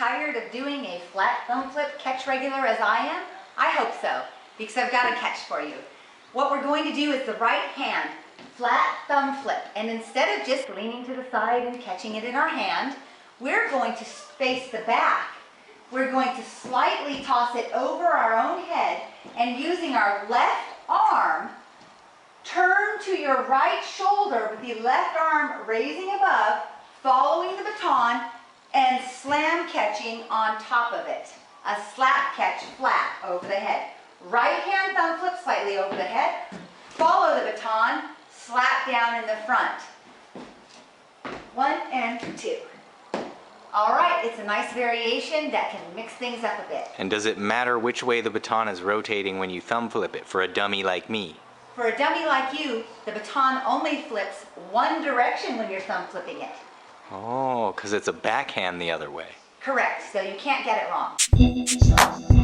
tired of doing a flat thumb flip catch regular as I am? I hope so, because I've got a catch for you. What we're going to do is the right hand flat thumb flip, and instead of just leaning to the side and catching it in our hand, we're going to face the back. We're going to slightly toss it over our own head, and using our left arm, turn to your right shoulder with the left arm raising above, following the baton, and slam catching on top of it. A slap catch flat over the head. Right hand thumb flip slightly over the head, follow the baton, slap down in the front. 1 and 2. All right, it's a nice variation that can mix things up a bit. And does it matter which way the baton is rotating when you thumb flip it for a dummy like me? For a dummy like you, the baton only flips one direction when you're thumb flipping it. Oh, because it's a backhand the other way. Correct, so you can't get it wrong.